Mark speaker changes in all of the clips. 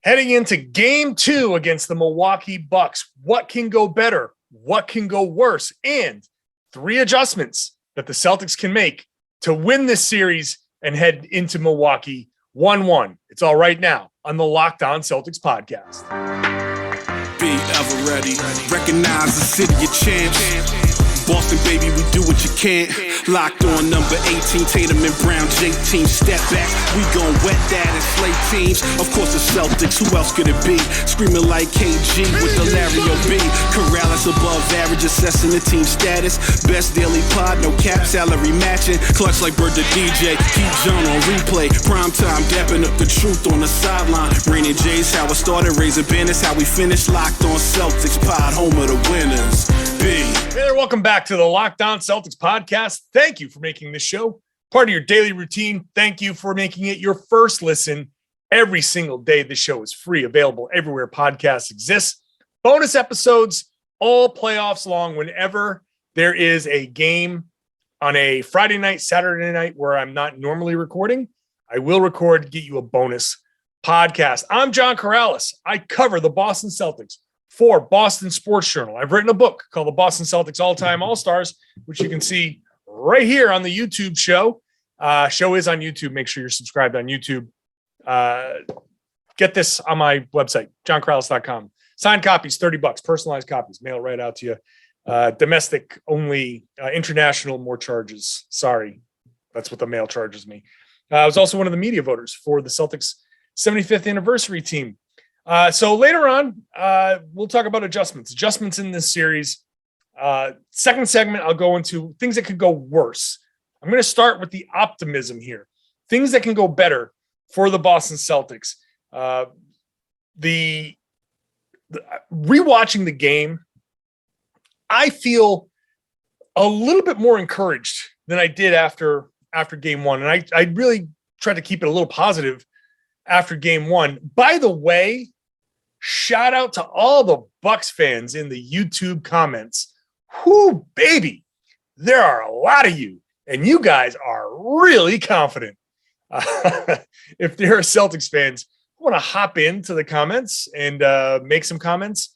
Speaker 1: Heading into game 2 against the Milwaukee Bucks, what can go better? What can go worse? And 3 adjustments that the Celtics can make to win this series and head into Milwaukee 1-1. It's all right now on the Locked On Celtics podcast.
Speaker 2: Be ever ready. Recognize the city of champs. Boston, baby, we do what you can't. Locked on number 18, Tatum and Brown, J-team, step back. We gon' wet that and slay teams. Of course, the Celtics, who else could it be? Screaming like KG with the Larry O.B. Karalis above average, assessing the team status. Best daily pod, no cap, salary matching. Clutch like Bird the DJ, keep John on replay. Prime time, dapping up the truth on the sideline. Raining J's, how it started, raising banners, how we finished. Locked on Celtics pod, home of the winners. B.
Speaker 1: Hey there, welcome back to the Locked On Celtics podcast. Thank you for making this show part of your daily routine. Thank you for making it your first listen every single day. This show is free, available everywhere podcasts exist. Bonus episodes all playoffs long. Whenever there is a game on a Friday night, Saturday night where I'm not normally recording, I will record, get you a bonus podcast. I'm John Karalis. I cover the Boston Celtics for Boston Sports Journal. I've written a book called the Boston Celtics All-Time All-Stars, which you can see right here on the YouTube show. Show is on YouTube. Make sure you're subscribed on YouTube. Get this on my website, johnkaralis.com. Signed copies, $30, personalized copies, mail right out to you. Domestic only, international, more charges. Sorry, that's what the mail charges me. I was also one of the media voters for the Celtics 75th anniversary team. So later on, we'll talk about adjustments in this series. Second segment, I'll go into things that could go worse. I'm going to start with the optimism here. Things that can go better for the Boston Celtics. The rewatching the game, I feel a little bit more encouraged than I did after game 1. And I really tried to keep it a little positive after game 1. By the way, shout out to all the Bucks fans in the YouTube comments. Whoo, baby, there are a lot of you, and you guys are really confident. If there are Celtics fans who want to hop into the comments and make some comments,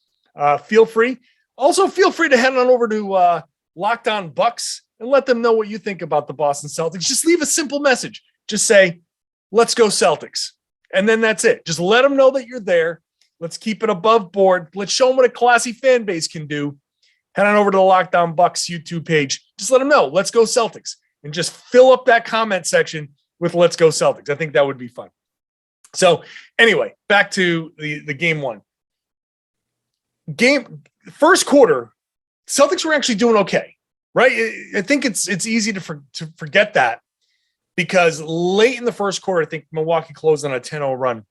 Speaker 1: feel free. Also, feel free to head on over to Locked On Bucks and let them know what you think about the Boston Celtics. Just leave a simple message. Just say, "Let's go Celtics." And then that's it. Just let them know that you're there. Let's keep it above board. Let's show them what a classy fan base can do. Head on over to the Locked On Bucks YouTube page. Just let them know, "Let's go Celtics." And just fill up that comment section with "Let's go Celtics." I think that would be fun. So anyway, back to the game 1. First quarter, Celtics were actually doing okay, right? I think it's easy to forget that, because late in the first quarter, I think Milwaukee closed on a 10-0 run.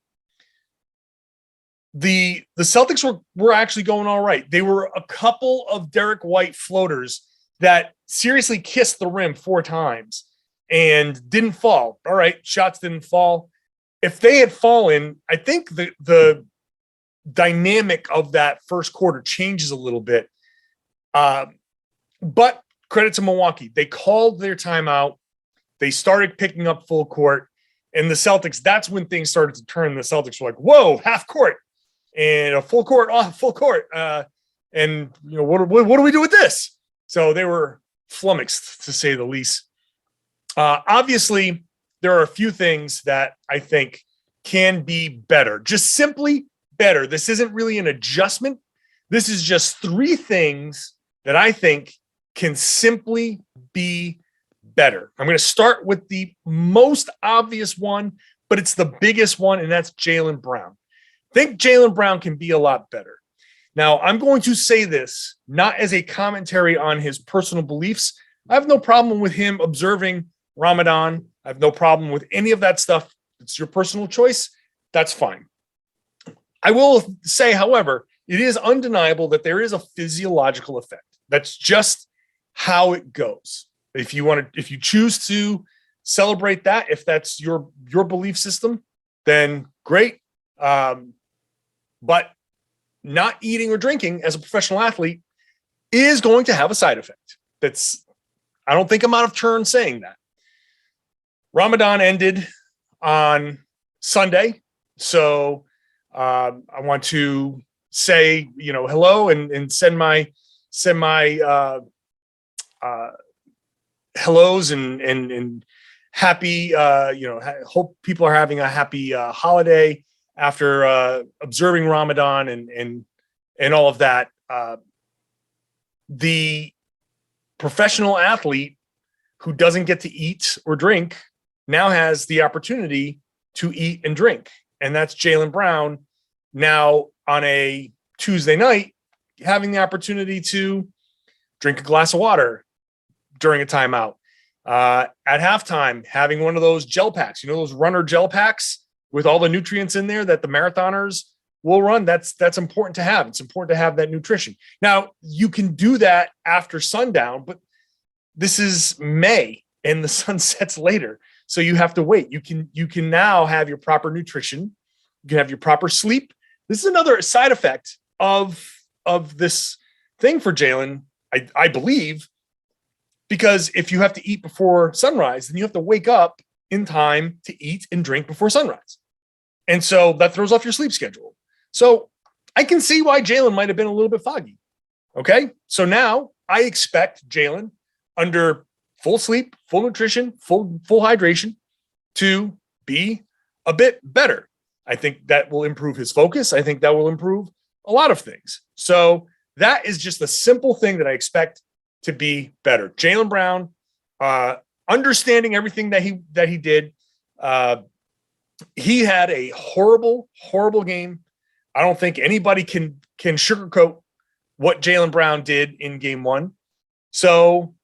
Speaker 1: The Celtics were actually going all right. They were a couple of Derek White floaters that seriously kissed the rim 4 times and didn't fall. All right, shots didn't fall. If they had fallen, I think the dynamic of that first quarter changes a little bit. But credit to Milwaukee. They called their timeout. They started picking up full court. And the Celtics, that's when things started to turn. The Celtics were like, whoa, half court. And a full court, full court. And what do we do with this? So they were flummoxed, to say the least. Obviously, there are a few things that I think can be better. Just simply better. This isn't really an adjustment. This is just 3 things that I think can simply be better. I'm going to start with the most obvious one, but it's the biggest one, and that's Jaylen Brown. I think Jaylen Brown can be a lot better. Now, I'm going to say this not as a commentary on his personal beliefs. I have no problem with him observing Ramadan. I have no problem with any of that stuff. It's your personal choice. That's fine. I will say, however, it is undeniable that there is a physiological effect. That's just how it goes. If you choose to celebrate that, if that's your belief system, then great. But not eating or drinking as a professional athlete is going to have a side effect. I don't think I'm out of turn saying that. Ramadan ended on Sunday, so I want to say, hello and send my hellos and happy, hope people are having a happy holiday after observing Ramadan and all of that. The professional athlete who doesn't get to eat or drink now has the opportunity to eat and drink. And that's Jaylen Brown now on a Tuesday night, having the opportunity to drink a glass of water during a timeout. At halftime, having one of those gel packs, those runner gel packs with all the nutrients in there that the marathoners will run. That's important to have. It's important to have that nutrition. Now, you can do that after sundown, but this is May and the sun sets later. So you have to wait. You can now have your proper nutrition. You can have your proper sleep. This is another side effect of this thing for Jaylen, I believe, because if you have to eat before sunrise, then you have to wake up in time to eat and drink before sunrise. And so that throws off your sleep schedule. So I can see why Jaylen might have been a little bit foggy. Okay. So now I expect Jaylen, under full sleep, full nutrition, full hydration, to be a bit better. I think that will improve his focus. I think that will improve a lot of things. So that is just a simple thing that I expect to be better. Jaylen Brown, understanding everything that he did. He had a horrible, horrible game. I don't think anybody can sugarcoat what Jaylen Brown did in game one. So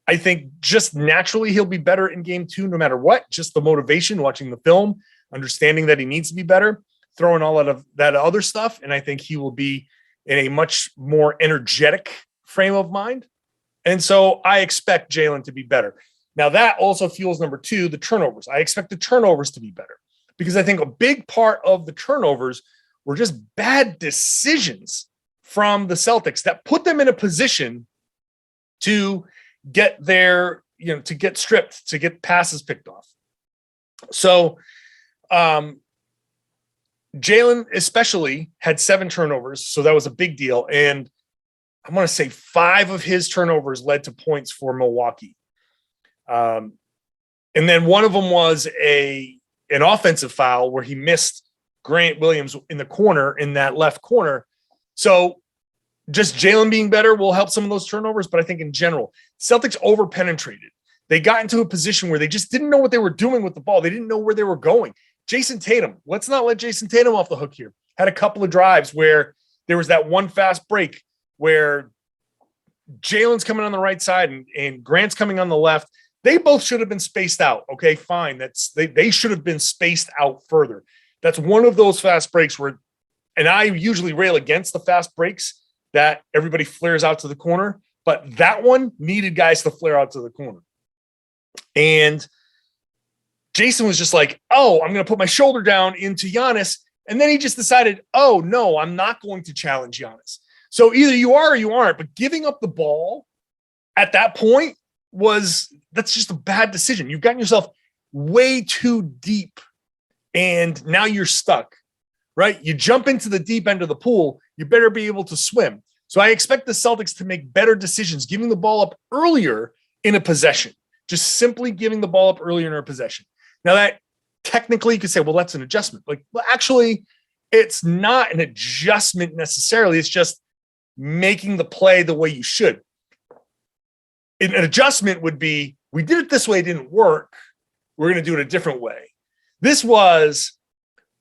Speaker 1: I think just naturally he'll be better in game two, no matter what. Just the motivation, watching the film, understanding that he needs to be better, throwing all of that other stuff. And I think he will be in a much more energetic frame of mind. And so I expect Jaylen to be better. Now that also fuels number two, the turnovers. I expect the turnovers to be better because I think a big part of the turnovers were just bad decisions from the Celtics that put them in a position to get their, to get stripped, to get passes picked off. So Jaylen especially had 7 turnovers. So that was a big deal. And I want to say 5 of his turnovers led to points for Milwaukee. And then one of them was an offensive foul where he missed Grant Williams in the corner, in that left corner. So just Jaylen being better will help some of those turnovers. But I think in general, Celtics over-penetrated. They got into a position where they just didn't know what they were doing with the ball. They didn't know where they were going. Jayson Tatum, let's not let Jayson Tatum off the hook here. Had a couple of drives where there was that one fast break where Jaylen's coming on the right side and Grant's coming on the left. They both should have been spaced out. Okay, fine. They should have been spaced out further. That's one of those fast breaks where, and I usually rail against the fast breaks that everybody flares out to the corner, but that one needed guys to flare out to the corner. And Jayson was just like, oh, I'm going to put my shoulder down into Giannis. And then he just decided, oh, no, I'm not going to challenge Giannis. So either you are or you aren't, but giving up the ball at that point that's just a bad decision. You've gotten yourself way too deep and now you're stuck, right? You jump into the deep end of the pool, you better be able to swim. So I expect the Celtics to make better decisions, giving the ball up earlier in a possession, just simply giving the ball up earlier in a possession. Now that technically you could say, well, that's an adjustment. Well, actually it's not an adjustment necessarily. It's just making the play the way you should. An adjustment would be, we did it this way, it didn't work. We're going to do it a different way. This was,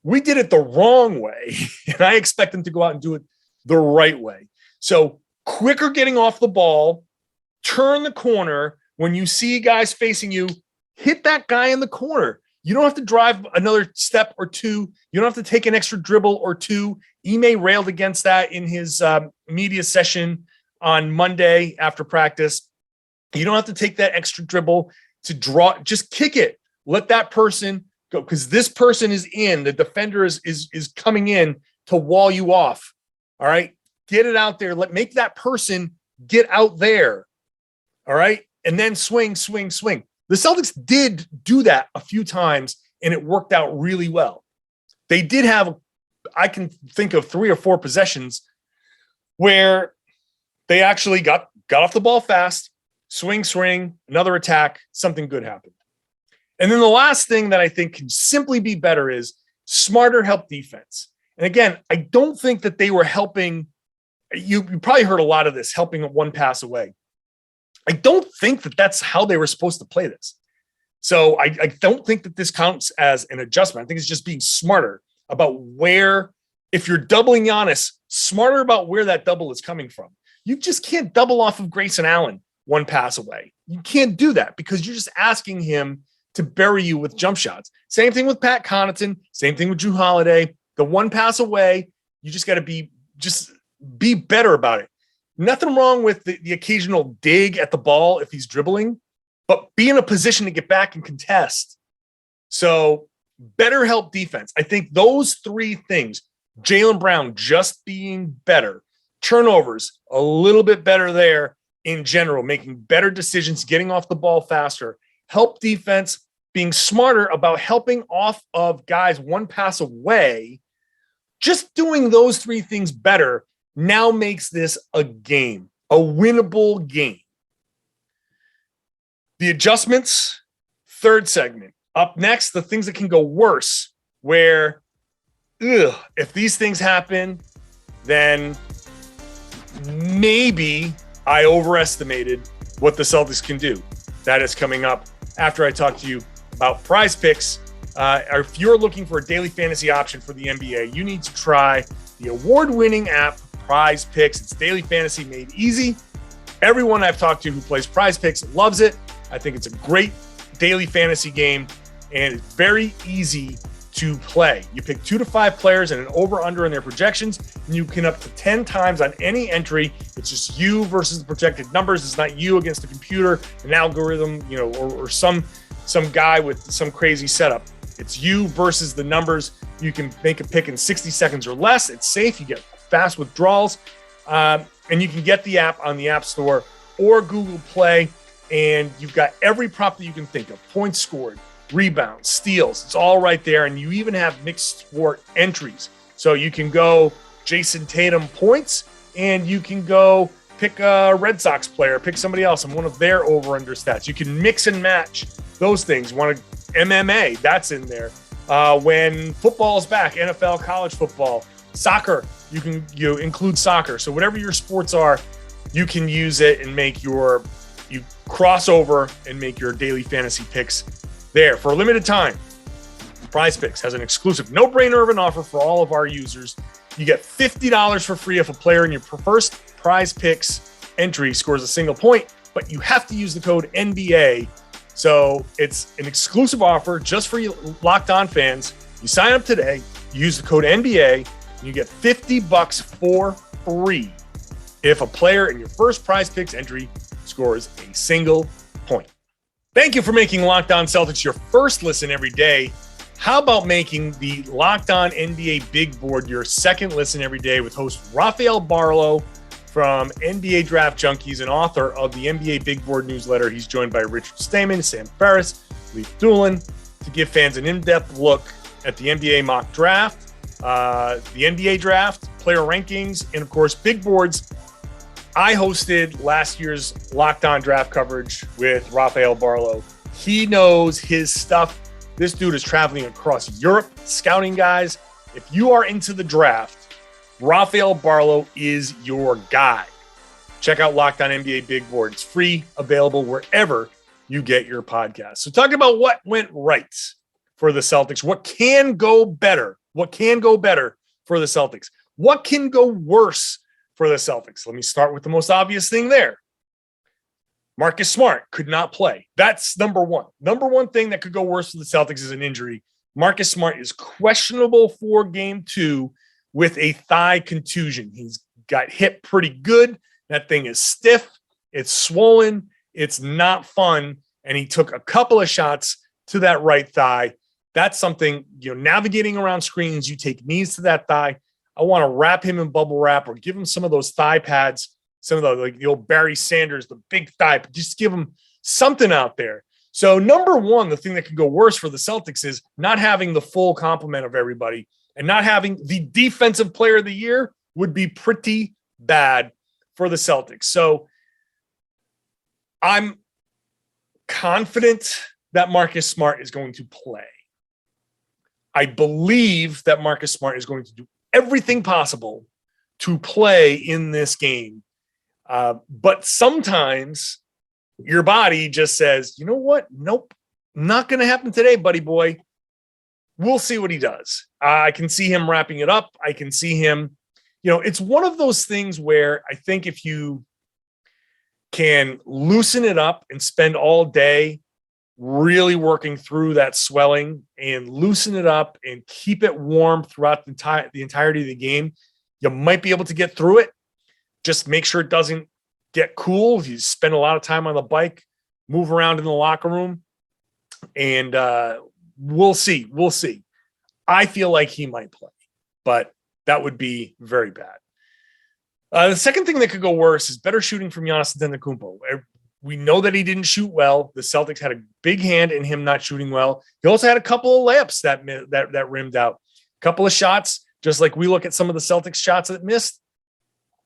Speaker 1: we did it the wrong way, and I expect them to go out and do it the right way. So quicker getting off the ball, turn the corner. When you see guys facing you, hit that guy in the corner. You don't have to drive another step or two. You don't have to take an extra dribble or two. Ime railed against that in his media session on Monday after practice. You don't have to take that extra dribble to draw. Just kick it. Let that person go, because this person is in. The defender is coming in to wall you off. All right? Get it out there. Make that person get out there. All right? And then swing, swing, swing. The Celtics did do that a few times, and it worked out really well. They did have I can think of 3 or 4 possessions where they actually got off the ball fast, swing, another attack, something good happened. And then the last thing that I think can simply be better is smarter help defense. And again, I don't think that they were helping. You probably heard a lot of this, helping one pass away. I don't think that that's how they were supposed to play this. So I don't think that this counts as an adjustment. I think it's just being smarter about where, if you're doubling Giannis, smarter about where that double is coming from. You just can't double off of Grayson Allen one pass away. You can't do that because you're just asking him to bury you with jump shots. Same thing with Pat Connaughton. Same thing with Drew Holiday. The one pass away, you just got to be better about it. Nothing wrong with the occasional dig at the ball if he's dribbling, but be in a position to get back and contest. So better help defense. I think those 3 things, Jaylen Brown just being better, turnovers a little bit better there in general, making better decisions, getting off the ball faster, help defense, being smarter about helping off of guys one pass away, just doing those 3 things better now makes this a game, a winnable game. The adjustments, 3rd segment. Up next, the things that can go worse, where if these things happen, then maybe I overestimated what the Celtics can do. That is coming up after I talk to you about PrizePicks. If you're looking for a daily fantasy option for the NBA, you need to try the award-winning app PrizePicks. It's daily fantasy made easy. Everyone I've talked to who plays PrizePicks loves it. I think it's a great daily fantasy game, and it's very easy to play. You pick 2 to 5 players and an over-under in their projections, and you can up to 10 times on any entry. It's just you versus the projected numbers. It's not you against the computer, an algorithm, or some guy with some crazy setup. It's you versus the numbers. You can make a pick in 60 seconds or less. It's safe. You get fast withdrawals, and you can get the app on the App Store or Google Play, and you've got every prop that you can think of: points scored, rebounds, steals. It's all right there, and you even have mixed sport entries. So you can go Jayson Tatum points, and you can go pick a Red Sox player, pick somebody else and one of their over-under stats. You can mix and match those things. Want to MMA, that's in there. When football is back, NFL, college football, soccer, you include soccer. So whatever your sports are, you can use it and you cross over and make your daily fantasy picks there. For a limited time, PrizePicks has an exclusive no-brainer of an offer for all of our users. You get $50 for free if a player in your first PrizePicks entry scores a single point, but you have to use the code NBA. So it's an exclusive offer just for you Locked On fans. You sign up today, you use the code NBA, and you get $50 for free if a player in your first PrizePicks entry scores a single point. Thank you for making Locked On Celtics your first listen every day. How about making the Locked On NBA Big Board your second listen every day with host Rafael Barlow from NBA Draft Junkies and author of the NBA Big Board newsletter. He's joined by Richard Stayman, Sam Ferris, Leif Doolin to give fans an in-depth look at the NBA mock draft, the NBA draft, player rankings, and of course, big boards. I hosted last year's Locked On draft coverage with Rafael Barlow. He knows his stuff. This dude is traveling across Europe, scouting guys. If you are into the draft, Rafael Barlow is your guy. Check out Locked On NBA Big Board. It's free, available wherever you get your podcast. So talking about what went right for the Celtics, what can go better? What can go better for the Celtics? What can go worse for the Celtics? Let me start with the most obvious thing there. Marcus Smart could not play. That's number one. Number one thing that could go worse for the Celtics is an injury. Marcus Smart is questionable for game 2 with a thigh contusion. He's got hit pretty good. That thing is stiff. It's swollen. It's not fun. And he took a couple of shots to that right thigh. That's something, navigating around screens, you take knees to that thigh. I want to wrap him in bubble wrap or give him some of those thigh pads, some of the old Barry Sanders, the big thigh, but just give him something out there. So number one, the thing that can go worse for the Celtics is not having the full complement of everybody And not having the defensive player of the year would be pretty bad for the Celtics. So I'm confident that Marcus Smart is going to play. I believe that Marcus Smart is going to do everything possible to play in this game. But sometimes your body just says, you know what? Nope, not going to happen today, buddy boy. We'll see what he does. I can see him wrapping it up. I can see him, it's one of those things where I think if you can loosen it up and spend all day really working through that swelling and loosen it up and keep it warm throughout the entirety of the game, you might be able to get through it. Just make sure it doesn't get cool. If you spend a lot of time on the bike, move around in the locker room, and we'll see. We'll see. I feel like he might play, but that would be very bad. The second thing that could go worse is better shooting from Giannis Antetokounmpo. We know that he didn't shoot well. The Celtics had a big hand in him not shooting well. He also had a couple of layups that rimmed out. A couple of shots, just like we look at some of the Celtics shots that missed.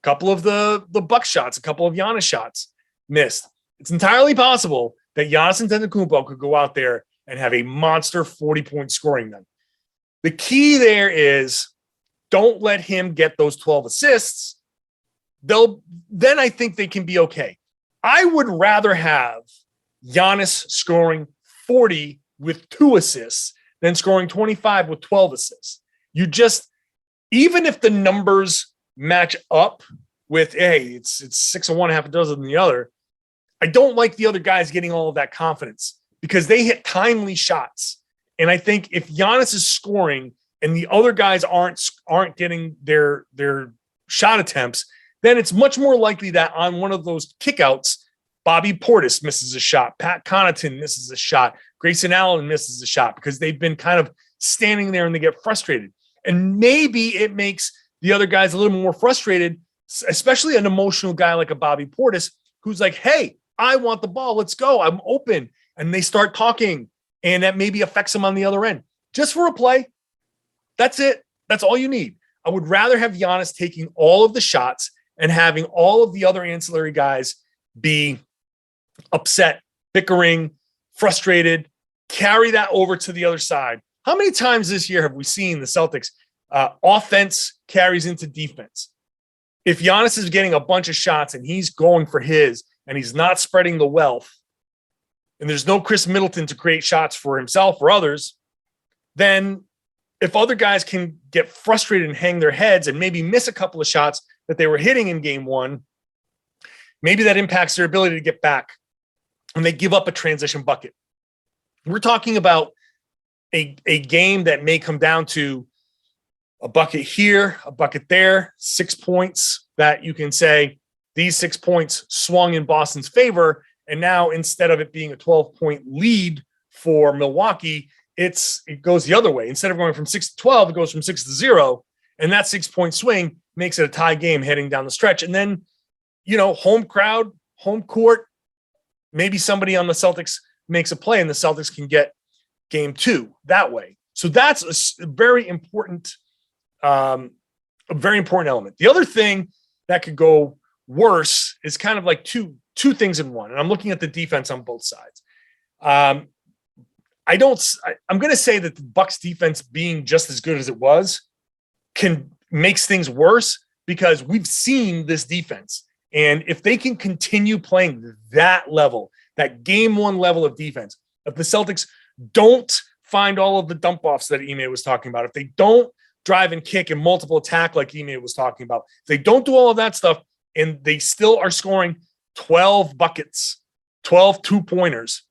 Speaker 1: A couple of the Bucks shots, a couple of Giannis shots missed. It's entirely possible that Giannis Antetokounmpo could go out there and have a monster 40-point scoring night. The key there is don't let him get those 12 assists. Then I think they can be okay. I would rather have Giannis scoring 40 with 2 assists than scoring 25 with 12 assists. Even if the numbers match up with, hey, it's 6 of one, half a dozen of the other, I don't like the other guys getting all of that confidence because they hit timely shots. And I think if Giannis is scoring and the other guys aren't getting their shot attempts, then it's much more likely that on one of those kickouts, Bobby Portis misses a shot, Pat Connaughton misses a shot, Grayson Allen misses a shot because they've been kind of standing there and they get frustrated. And maybe it makes the other guys a little more frustrated, especially an emotional guy like a Bobby Portis who's like, hey, I want the ball. Let's go. I'm open. And they start talking and that maybe affects them on the other end. Just for a play. That's it. That's all you need. I would rather have Giannis taking all of the shots and having all of the other ancillary guys be upset, bickering, frustrated, carry that over to the other side. How many times this year have we seen the Celtics offense carries into defense? If Giannis is getting a bunch of shots and he's going for his and he's not spreading the wealth and there's no Chris Middleton to create shots for himself or others, then if other guys can get frustrated and hang their heads and maybe miss a couple of shots that they were hitting in game one, maybe that impacts their ability to get back and they give up a transition bucket. We're talking about a game that may come down to a bucket here, a bucket there, 6 points that you can say these 6 points swung in Boston's favor. And now instead of it being a 12-point lead for Milwaukee, it goes the other way. Instead of going from 6 to 12, it goes from 6 to 0. And that 6-point swing makes it a tie game heading down the stretch. And then, home crowd, home court, maybe somebody on the Celtics makes a play and the Celtics can get game 2 that way. So that's a very important element. The other thing that could go worse is kind of like two things in one. And I'm looking at the defense on both sides. I'm going to say that the Bucks defense being just as good as it was makes things worse because we've seen this defense. And if they can continue playing that level, that game 1 level of defense, if the Celtics don't find all of the dump offs that Ime was talking about, if they don't drive and kick and multiple attack like Ime was talking about, if they don't do all of that stuff and they still are scoring 12 buckets, 12 2-pointers,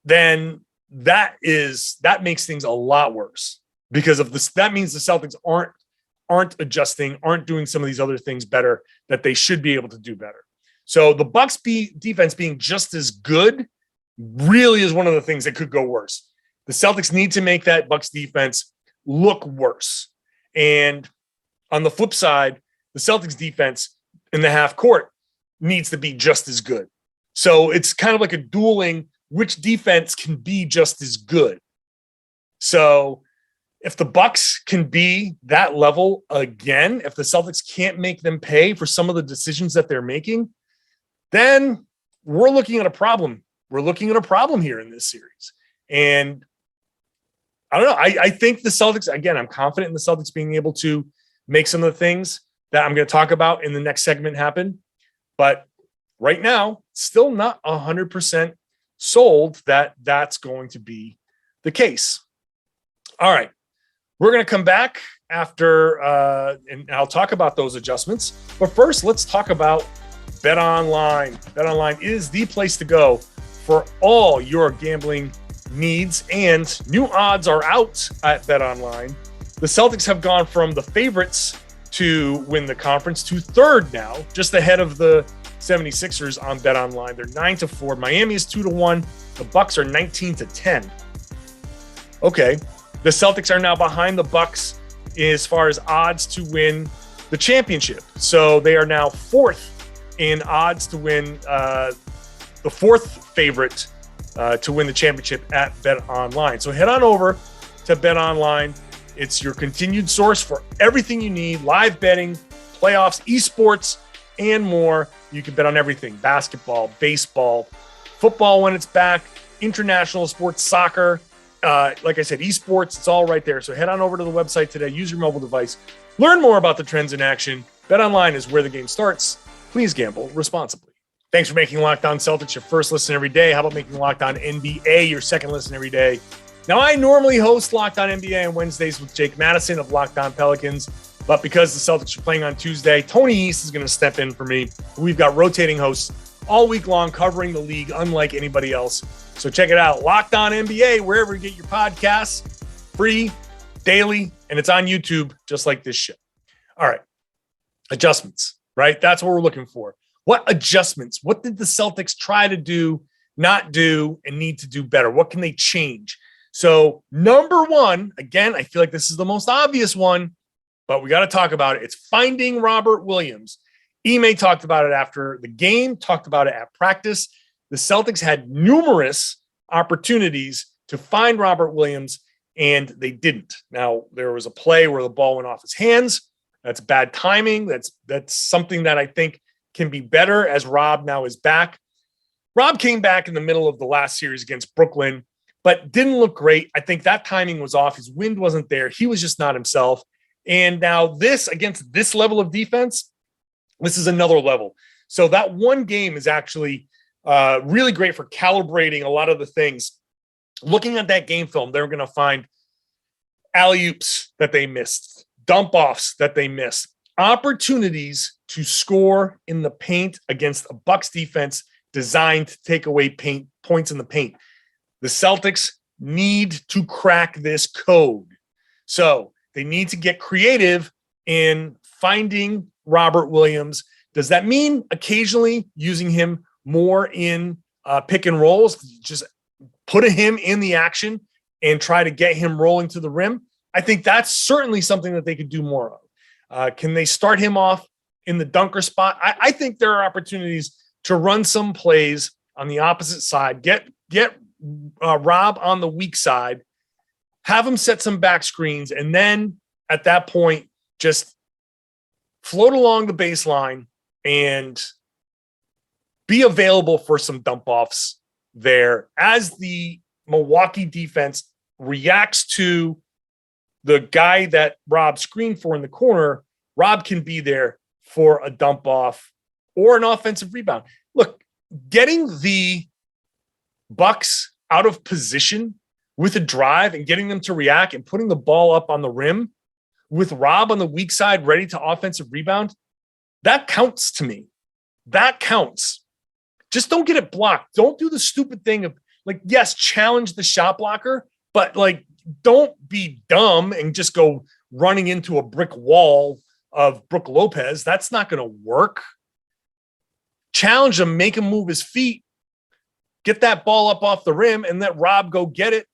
Speaker 1: then that makes things a lot worse because of this. That means the Celtics aren't adjusting, aren't doing some of these other things better that they should be able to do better. So the Bucks defense being just as good really is one of the things that could go worse. The Celtics need to make that Bucks defense look worse. And on the flip side, the Celtics defense in the half court needs to be just as good. So it's kind of like a dueling which defense can be just as good. So if the Bucks can be that level again, if the Celtics can't make them pay for some of the decisions that they're making, then we're looking at a problem. We're looking at a problem here in this series. And I don't know. I think the Celtics, again, I'm confident in the Celtics being able to make some of the things that I'm going to talk about in the next segment happen. But right now, still not 100% sold that that's going to be the case. All right. We're going to come back after, and I'll talk about those adjustments. But first, let's talk about BetOnline. BetOnline is the place to go for all your gambling needs, and new odds are out at BetOnline. The Celtics have gone from the favorites to win the conference to third now, just ahead of the 76ers on BetOnline. They're 9-4. Miami is 2-1. The Bucks are 19-10. Okay. The Celtics are now behind the Bucks as far as odds to win the championship. So they are now fourth in odds to win, the fourth favorite to win the championship at BetOnline. So head on over to BetOnline. It's your continued source for everything you need: live betting, playoffs, esports, and more. You can bet on everything: basketball, baseball, football when it's back, international sports, soccer. Like I said, esports, it's all right there. So head on over to the website today. Use your mobile device. Learn more about the trends in action. BetOnline is where the game starts. Please gamble responsibly. Thanks for making Locked On Celtics your first listen every day. How about making Locked On NBA your second listen every day? Now, I normally host Locked On NBA on Wednesdays with Jake Madison of Locked On Pelicans, but because the Celtics are playing on Tuesday, Tony East is going to step in for me. We've got rotating hosts all week long covering the league unlike anybody else. So check it out. Locked On NBA, wherever you get your podcasts, free, daily, and it's on YouTube just like this show. All right. Adjustments, right? That's what we're looking for. What adjustments? What did the Celtics try to do, not do, and need to do better? What can they change? So number one, again, I feel like this is the most obvious one, but we got to talk about it. It's finding Robert Williams. Ime talked about it after the game, talked about it at practice. The Celtics had numerous opportunities to find Robert Williams, and they didn't. Now, there was a play where the ball went off his hands. That's bad timing. That's something that I think can be better as Rob now is back. Rob came back in the middle of the last series against Brooklyn, but didn't look great. I think that timing was off. His wind wasn't there. He was just not himself. And now this, against this level of defense, this is another level. So that one game is actually really great for calibrating a lot of the things. Looking at that game film, they're going to find alley-oops that they missed, dump-offs that they missed, opportunities to score in the paint against a Bucks defense designed to take away points in the paint. The Celtics need to crack this code. So they need to get creative in finding Robert Williams. Does that mean occasionally using him more in pick and rolls? Just put him in the action and try to get him rolling to the rim? I think that's certainly something that they could do more of. Can they start him off in the dunker spot? I think there are opportunities to run some plays on the opposite side, get Rob on the weak side, have him set some back screens, and then at that point, just float along the baseline and be available for some dump offs there as the Milwaukee defense reacts to the guy that Rob screened for in the corner. Rob can be there for a dump off or an offensive rebound. Look, getting the Bucks out of position with a drive and getting them to react and putting the ball up on the rim with Rob on the weak side ready to offensive rebound, that counts to me. That counts. Just don't get it blocked. Don't do the stupid thing of, like, yes, challenge the shot blocker, but, like, don't be dumb and just go running into a brick wall of Brook Lopez. That's not going to work. Challenge him, make him move his feet, get that ball up off the rim, and let Rob go get it.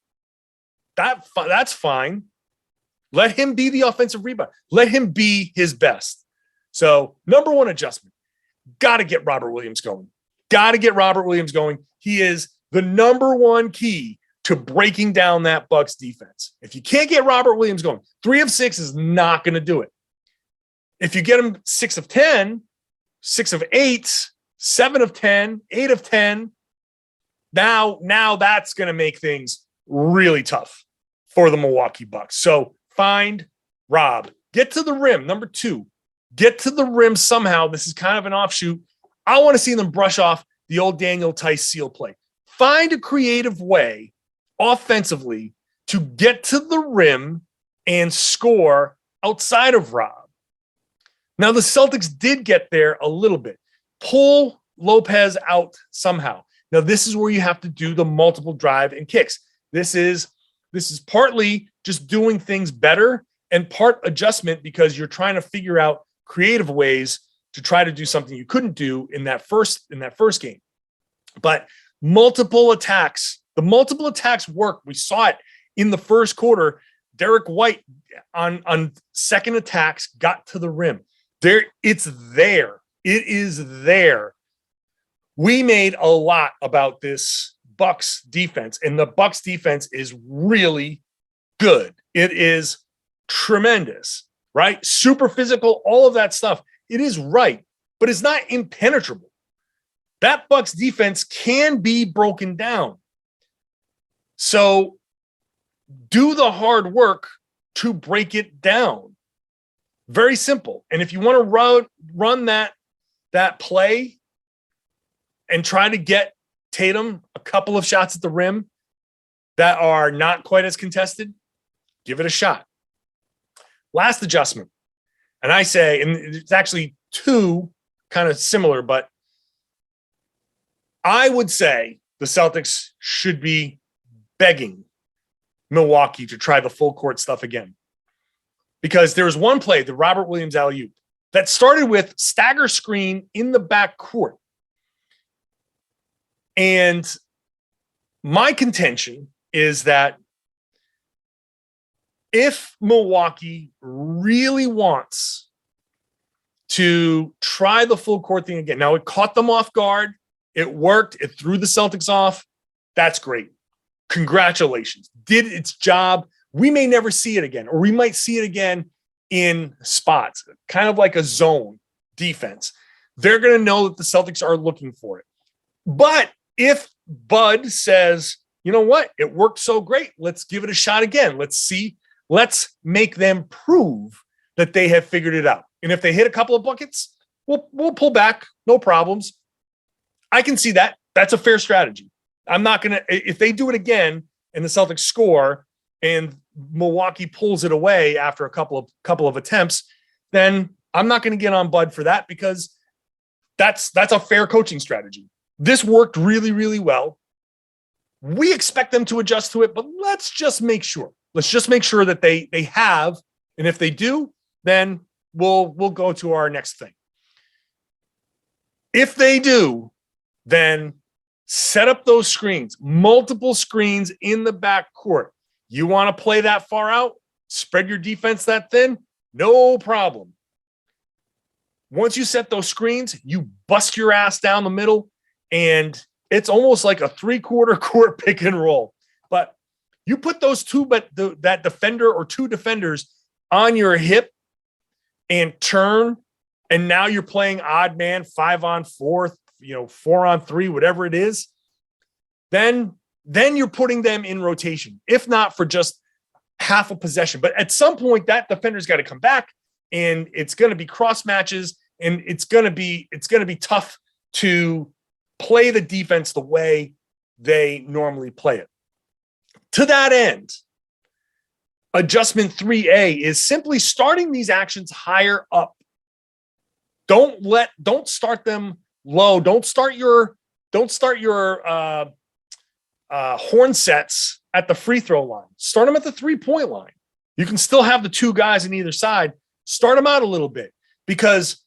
Speaker 1: That's fine. Let him be the offensive rebound. Let him be his best. So, number one adjustment, got to get Robert Williams going. Got to get Robert Williams going. He is the number one key to breaking down that Bucks defense. If you can't get Robert Williams going, 3 of 6 is not going to do it. If you get him 6 of 10, 6 of 8, 7 of 10, 8 of 10, now that's going to make things really tough for the Milwaukee Bucks. So find Rob. Get to the rim. Number 2, get to the rim somehow. This is kind of an offshoot. I want to see them brush off the old Daniel Tice seal play. Find a creative way offensively to get to the rim and score outside of Rob. Now, the Celtics did get there a little bit. Pull Lopez out somehow. Now, this is where you have to do the multiple drive and kicks. This is partly just doing things better and part adjustment because you're trying to figure out creative ways to try to do something you couldn't do in that first game. But the multiple attacks work. We saw it in the first quarter. Derek White on second attacks got to the rim. It's there. It is there. We made a lot about this Bucks defense, and the Bucks defense is really good. It is tremendous, right? Super physical, all of that stuff. It is right, but it's not impenetrable. That Bucks defense can be broken down. So do the hard work to break it down. Very simple. And if you want to run that play and try to get Tatum a couple of shots at the rim that are not quite as contested, give it a shot. Last adjustment. And I say, and it's actually 2 kind of similar, but I would say the Celtics should be begging Milwaukee to try the full court stuff again. Because there was one play, the Robert Williams alley-oop, that started with stagger screen in the back court. And my contention is that if Milwaukee really wants to try the full court thing again, now it caught them off guard. It worked. It threw the Celtics off. That's great. Congratulations. Did its job. We may never see it again, or we might see it again in spots, kind of like a zone defense. They're going to know that the Celtics are looking for it. But if Bud says, you know what, it worked so great, let's give it a shot again. Let's see. Let's make them prove that they have figured it out. And if they hit a couple of buckets, we'll pull back. No problems. I can see that. That's a fair strategy. I'm not going to, if they do it again and the Celtics score and Milwaukee pulls it away after a couple of attempts, then I'm not going to get on Bud for that because that's a fair coaching strategy. This worked really, really well. We expect them to adjust to it, but let's just make sure. Let's just make sure that they have, and if they do, then we'll go to our next thing. If they do, then set up those screens, multiple screens in the back court. You want to play that far out, spread your defense that thin, no problem. Once you set those screens, you bust your ass down the middle, and it's almost like a 3/4 court pick and roll. But you put those that defender or 2 defenders on your hip and turn, and now you're playing odd man, 5-on-4, 4-on-3, whatever it is. Then you're putting them in rotation, if not for just half a possession. But at some point, that defender's got to come back, and it's going to be cross matches, and it's going to be tough to play the defense the way they normally play it. To that end, adjustment 3A is simply starting these actions higher up. Don't start them low. Don't start your horn sets at the free throw line. Start them at the 3-point line. You can still have the 2 guys on either side. Start them out a little bit, because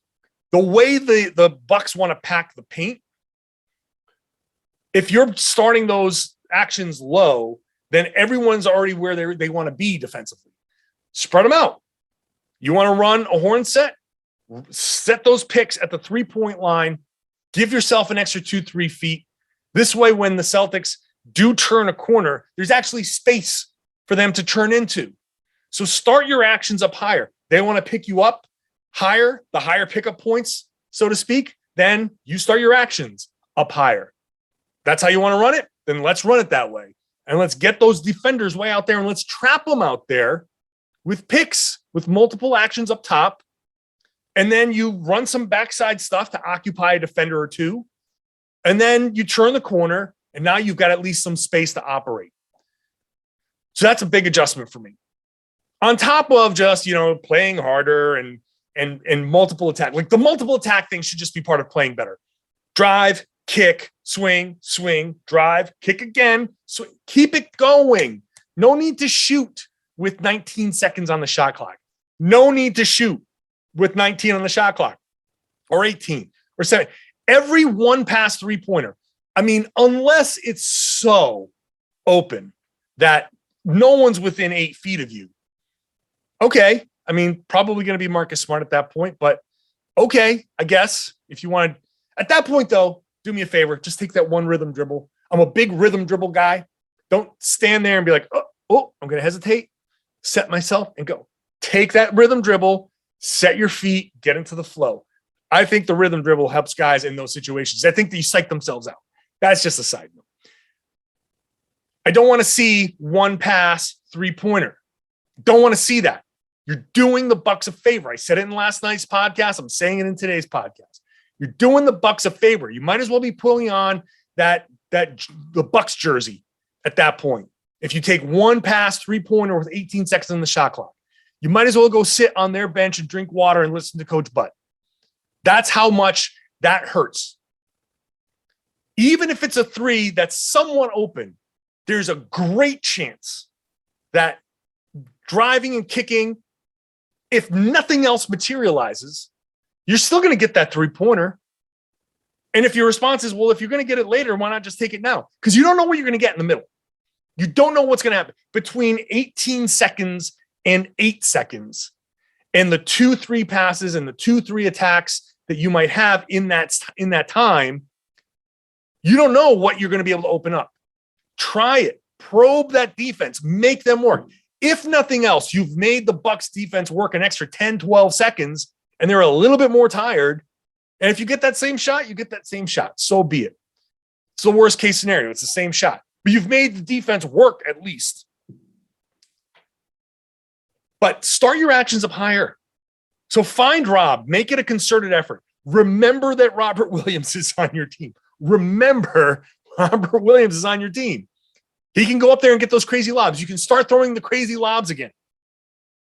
Speaker 1: the way the Bucks want to pack the paint, if you're starting those actions low, then everyone's already where they want to be defensively. Spread them out. You want to run a horn set those picks at the 3-point line, give yourself an extra 2-3 feet. This way, when the Celtics do turn a corner, there's actually space for them to turn into. So start your actions up higher. They want to pick you up higher, the higher pickup points, so to speak. Then you start your actions up higher. That's how you want to run it? Then let's run it that way. And let's get those defenders way out there and let's trap them out there with picks, with multiple actions up top. And then you run some backside stuff to occupy a defender or two. And then you turn the corner and now you've got at least some space to operate. So that's a big adjustment for me. On top of just, playing harder and multiple attack. Like the multiple attack thing should just be part of playing better. Drive, kick, swing, drive, kick again. Swing. Keep it going. No need to shoot with 19 seconds on the shot clock. No need to shoot with 19 on the shot clock or 18 or 7. Every one pass three-pointer. I mean, unless it's so open that no one's within 8 feet of you. Okay. I mean, probably going to be Marcus Smart at that point, but okay, I guess if you want to, at that point though, do me a favor, just take that one rhythm dribble. I'm a big rhythm dribble guy. Don't stand there and be like, oh, I'm going to hesitate, set myself and go. Take that rhythm dribble, set your feet, get into the flow. I think the rhythm dribble helps guys in those situations. I think they psych themselves out. That's just a side note. I don't want to see one pass three-pointer. Don't want to see that. You're doing the Bucks a favor. I said it in last night's podcast. I'm saying it in today's podcast. You're doing the Bucks a favor. You might as well be pulling on the Bucks jersey at that point. If you take one pass three-pointer with 18 seconds on the shot clock, you might as well go sit on their bench and drink water and listen to Coach Butt. That's how much that hurts. Even if it's a three that's somewhat open, there's a great chance that driving and kicking, if nothing else materializes, you're still going to get that three-pointer. And if your response is, well, if you're going to get it later, why not just take it now? Because you don't know what you're going to get in the middle. You don't know what's going to happen between 18 seconds and 8 seconds and the 2-3 passes and the 2-3 attacks that you might have in that time. You don't know what you're going to be able to open up. Try it. Probe that defense. Make them work. If nothing else, you've made the Bucks defense work an extra 10, 12 seconds, and they're a little bit more tired. And if you get that same shot, you get that same shot. So be it. It's the worst case scenario. It's the same shot. But you've made the defense work at least. But start your actions up higher. So find Rob. Make it a concerted effort. Remember that Robert Williams is on your team. Remember Robert Williams is on your team. He can go up there and get those crazy lobs. You can start throwing the crazy lobs again.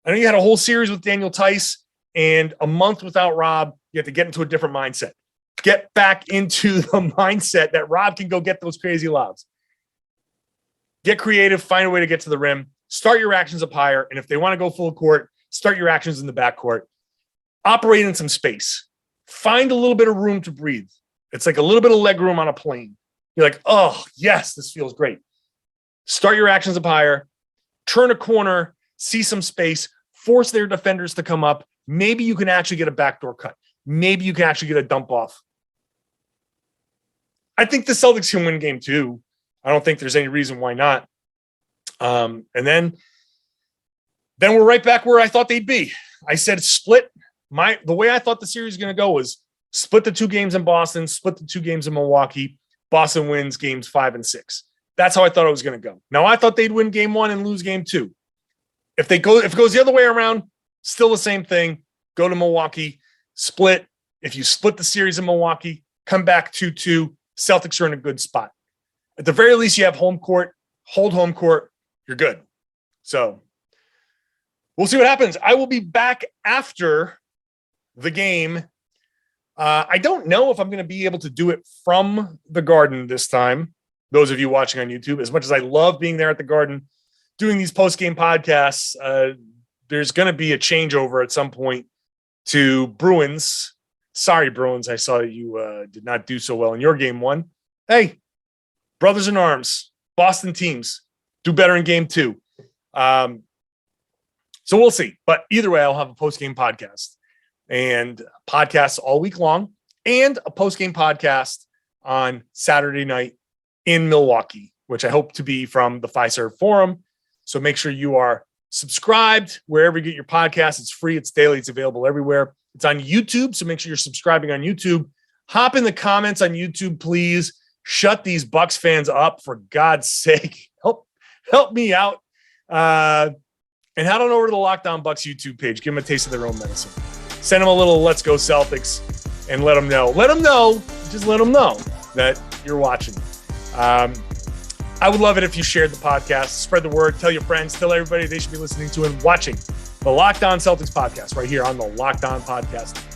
Speaker 1: I know you had a whole series with Daniel Tice and a month without Rob. You have to get into a different mindset. Get back into the mindset that Rob can go get those crazy lobs. Get creative. Find a way to get to the rim. Start your actions up higher. And if they want to go full court, start your actions in the backcourt. Operate in some space. Find a little bit of room to breathe. It's like a little bit of leg room on a plane. You're like, oh, yes, this feels great. Start your actions up higher. Turn a corner. See some space. Force their defenders to come up. Maybe you can actually get a backdoor cut. Maybe you can actually get a dump off. I think the Celtics can win game 2. I don't think there's any reason why not. And then we're right back where I thought they'd be. I said split. The way I thought the series was going to go was split the 2 games in Boston, split the 2 games in Milwaukee. Boston wins games 5 and 6. That's how I thought it was going to go. Now I thought they'd win game 1 and lose game 2. If it goes the other way around, still the same thing. Go to Milwaukee, split. If you split the series in Milwaukee, come back 2-2. Celtics are in a good spot. At the very least, you have home court. Hold home court. You're good. So we'll see what happens. I will be back after the game. I don't know if I'm going to be able to do it from the Garden this time. Those of you watching on YouTube, as much as I love being there at the Garden, doing these post-game podcasts, there's going to be a changeover at some point to Bruins. Sorry, Bruins. I saw that you did not do so well in your game 1. Hey, brothers in arms, Boston teams do better in game 2. So we'll see. But either way, I'll have a post-game podcast and podcasts all week long and a post-game podcast on Saturday night in Milwaukee which I hope to be from the Fiserv Forum. So make sure you are subscribed wherever you get your podcasts. It's free. It's daily. It's available everywhere. It's on YouTube. So make sure you're subscribing on YouTube. Hop in the comments on YouTube, please. Shut these Bucks fans up, for God's sake. Help me out. And head on over to the Locked On Bucks YouTube page. Give them a taste of their own medicine. Send them a little "Let's Go Celtics" and let them know. Just let them know that you're watching. I would love it if you shared the podcast. Spread the word. Tell your friends. Tell everybody they should be listening to and watching the Locked On Celtics podcast right here on the Locked On Podcast